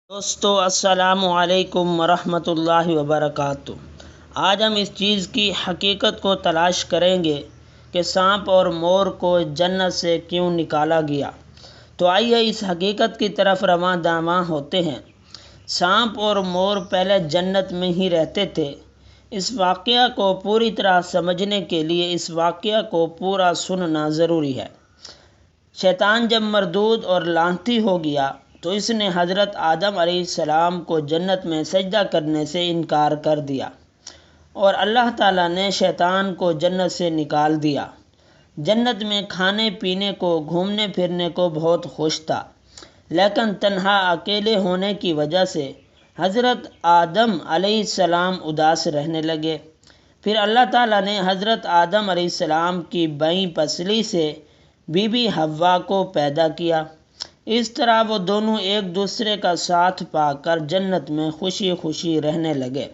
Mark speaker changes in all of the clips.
Speaker 1: دوستو السلام علیکم ورحمۃ اللہ وبرکاتہ۔ آج ہم اس چیز کی حقیقت کو تلاش کریں گے کہ سانپ اور مور کو جنت سے کیوں نکالا گیا۔ تو آئیے اس حقیقت کی طرف رواں داواں ہوتے ہیں۔ سانپ اور مور پہلے جنت میں ہی رہتے تھے۔ اس واقعہ کو پوری طرح سمجھنے کے لیے اس واقعہ کو پورا سننا ضروری ہے۔ شیطان جب مردود اور لعنتی ہو گیا تو اس نے حضرت آدم علیہ السلام کو جنت میں سجدہ کرنے سے انکار کر دیا اور اللہ تعالیٰ نے شیطان کو جنت سے نکال دیا۔ جنت میں کھانے پینے کو، گھومنے پھرنے کو بہت خوش تھا، لیکن تنہا اکیلے ہونے کی وجہ سے حضرت آدم علیہ السلام اداس رہنے لگے۔ پھر اللہ تعالیٰ نے حضرت آدم علیہ السلام کی بائیں پسلی سے بی بی حوا کو پیدا کیا۔ اس طرح وہ دونوں ایک دوسرے کا ساتھ پا کر جنت میں خوشی خوشی رہنے لگے۔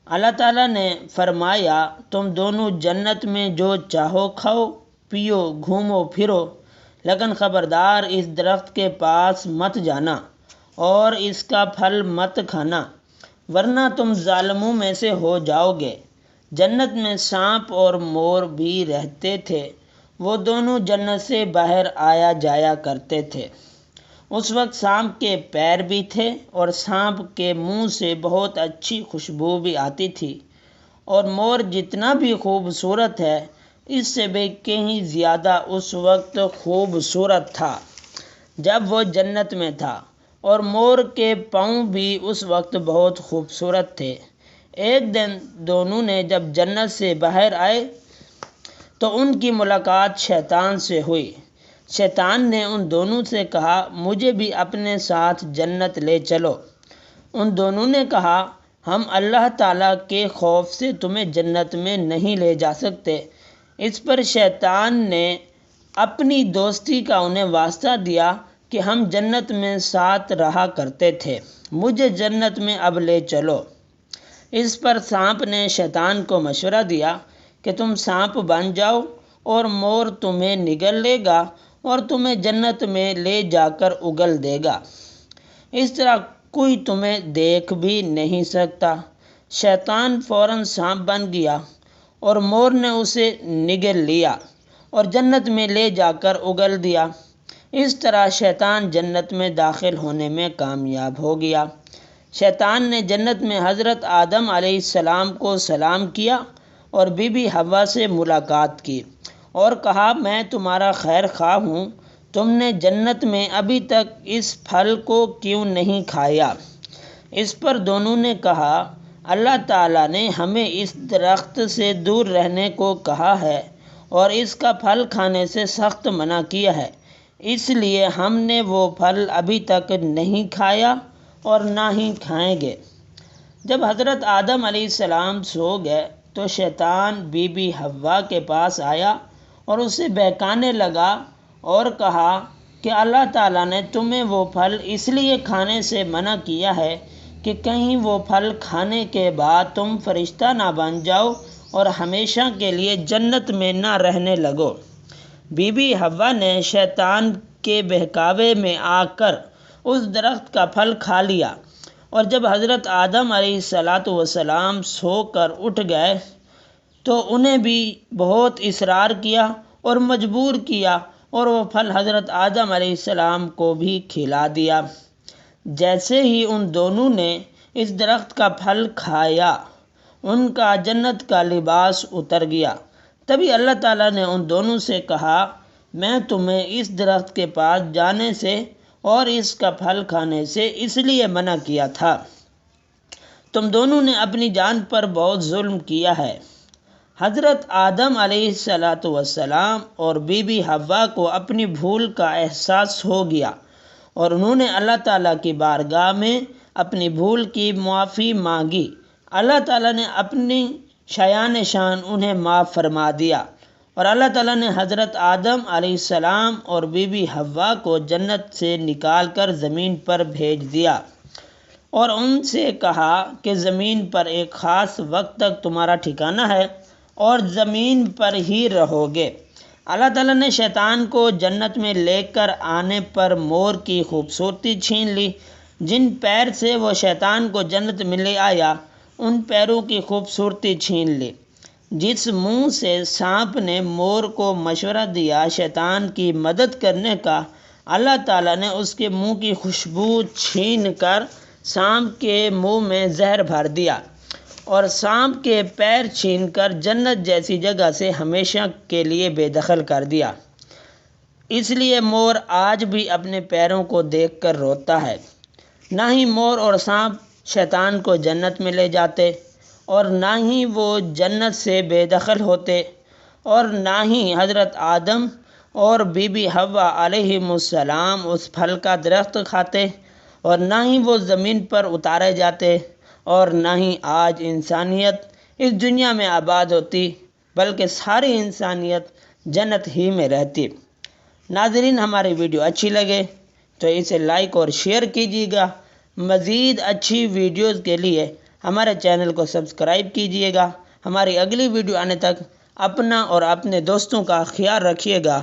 Speaker 1: اللہ تعالیٰ نے فرمایا، تم دونوں جنت میں جو چاہو کھاؤ پیو، گھومو پھرو، لیکن خبردار اس درخت کے پاس مت جانا اور اس کا پھل مت کھانا، ورنہ تم ظالموں میں سے ہو جاؤ گے۔ جنت میں سانپ اور مور بھی رہتے تھے۔ وہ دونوں جنت سے باہر آیا جایا کرتے تھے۔ اس وقت سانپ کے پیر بھی تھے اور سانپ کے منہ سے بہت اچھی خوشبو بھی آتی تھی، اور مور جتنا بھی خوبصورت ہے اس سے بھی کہیں زیادہ اس وقت خوبصورت تھا جب وہ جنت میں تھا، اور مور کے پاؤں بھی اس وقت بہت خوبصورت تھے۔ ایک دن دونوں نے جب جنت سے باہر آئے تو ان کی ملاقات شیطان سے ہوئی۔ شیطان نے ان دونوں سے کہا، مجھے بھی اپنے ساتھ جنت لے چلو۔ ان دونوں نے کہا، ہم اللہ تعالیٰ کے خوف سے تمہیں جنت میں نہیں لے جا سکتے۔ اس پر شیطان نے اپنی دوستی کا انہیں واسطہ دیا کہ ہم جنت میں ساتھ رہا کرتے تھے، مجھے جنت میں اب لے چلو۔ اس پر سانپ نے شیطان کو مشورہ دیا کہ تم سانپ بن جاؤ اور مور تمہیں نگل لے گا اور تمہیں جنت میں لے جا کر اگل دے گا، اس طرح کوئی تمہیں دیکھ بھی نہیں سکتا۔ شیطان فوراً سانپ بن گیا اور مور نے اسے نگل لیا اور جنت میں لے جا کر اگل دیا۔ اس طرح شیطان جنت میں داخل ہونے میں کامیاب ہو گیا۔ شیطان نے جنت میں حضرت آدم علیہ السلام کو سلام کیا اور بی بی حوا سے ملاقات کی اور کہا، میں تمہارا خیر خواہ ہوں، تم نے جنت میں ابھی تک اس پھل کو کیوں نہیں کھایا؟ اس پر دونوں نے کہا، اللہ تعالیٰ نے ہمیں اس درخت سے دور رہنے کو کہا ہے اور اس کا پھل کھانے سے سخت منع کیا ہے، اس لیے ہم نے وہ پھل ابھی تک نہیں کھایا اور نہ ہی کھائیں گے۔ جب حضرت آدم علیہ السلام سو گئے تو شیطان بی بی حوا کے پاس آیا اور اسے بہکانے لگا اور کہا کہ اللہ تعالیٰ نے تمہیں وہ پھل اس لیے کھانے سے منع کیا ہے کہ کہیں وہ پھل کھانے کے بعد تم فرشتہ نہ بن جاؤ اور ہمیشہ کے لیے جنت میں نہ رہنے لگو۔ بی بی حوا نے شیطان کے بہکاوے میں آ کر اس درخت کا پھل کھا لیا، اور جب حضرت آدم علیہ السلام سو کر اٹھ گئے تو انہیں بھی بہت اصرار کیا اور مجبور کیا اور وہ پھل حضرت آدم علیہ السلام کو بھی کھلا دیا۔ جیسے ہی ان دونوں نے اس درخت کا پھل کھایا ان کا جنت کا لباس اتر گیا۔ تبھی اللہ تعالیٰ نے ان دونوں سے کہا، میں تمہیں اس درخت کے پاس جانے سے اور اس کا پھل کھانے سے اس لیے منع کیا تھا، تم دونوں نے اپنی جان پر بہت ظلم کیا ہے۔ حضرت آدم علیہ السلام اور بی بی حوا کو اپنی بھول کا احساس ہو گیا اور انہوں نے اللہ تعالیٰ کی بارگاہ میں اپنی بھول کی معافی مانگی۔ اللہ تعالیٰ نے اپنی شایان شان انہیں معاف فرما دیا اور اللہ تعالیٰ نے حضرت آدم علیہ السلام اور بی بی حوا کو جنت سے نکال کر زمین پر بھیج دیا اور ان سے کہا کہ زمین پر ایک خاص وقت تک تمہارا ٹھکانہ ہے اور زمین پر ہی رہو گے۔ اللہ تعالیٰ نے شیطان کو جنت میں لے کر آنے پر مور کی خوبصورتی چھین لی، جن پیر سے وہ شیطان کو جنت میں لے آیا ان پیروں کی خوبصورتی چھین لی۔ جس منہ سے سانپ نے مور کو مشورہ دیا شیطان کی مدد کرنے کا، اللہ تعالیٰ نے اس کے منہ کی خوشبو چھین کر سانپ کے منہ میں زہر بھر دیا اور سانپ کے پیر چھین کر جنت جیسی جگہ سے ہمیشہ کے لیے بے دخل کر دیا۔ اس لیے مور آج بھی اپنے پیروں کو دیکھ کر روتا ہے۔ نہ ہی مور اور سانپ شیطان کو جنت میں لے جاتے اور نہ ہی وہ جنت سے بے دخل ہوتے، اور نہ ہی حضرت آدم اور بی بی حوا علیہم السلام اس پھل کا درخت کھاتے، اور نہ ہی وہ زمین پر اتارے جاتے، اور نہ ہی آج انسانیت اس دنیا میں آباد ہوتی، بلکہ ساری انسانیت جنت ہی میں رہتی۔ ناظرین، ہماری ویڈیو اچھی لگے تو اسے لائک اور شیئر کیجیے گا۔ مزید اچھی ویڈیوز کے لیے ہمارے چینل کو سبسکرائب کیجیے گا۔ ہماری اگلی ویڈیو آنے تک اپنا اور اپنے دوستوں کا خیال رکھیے گا۔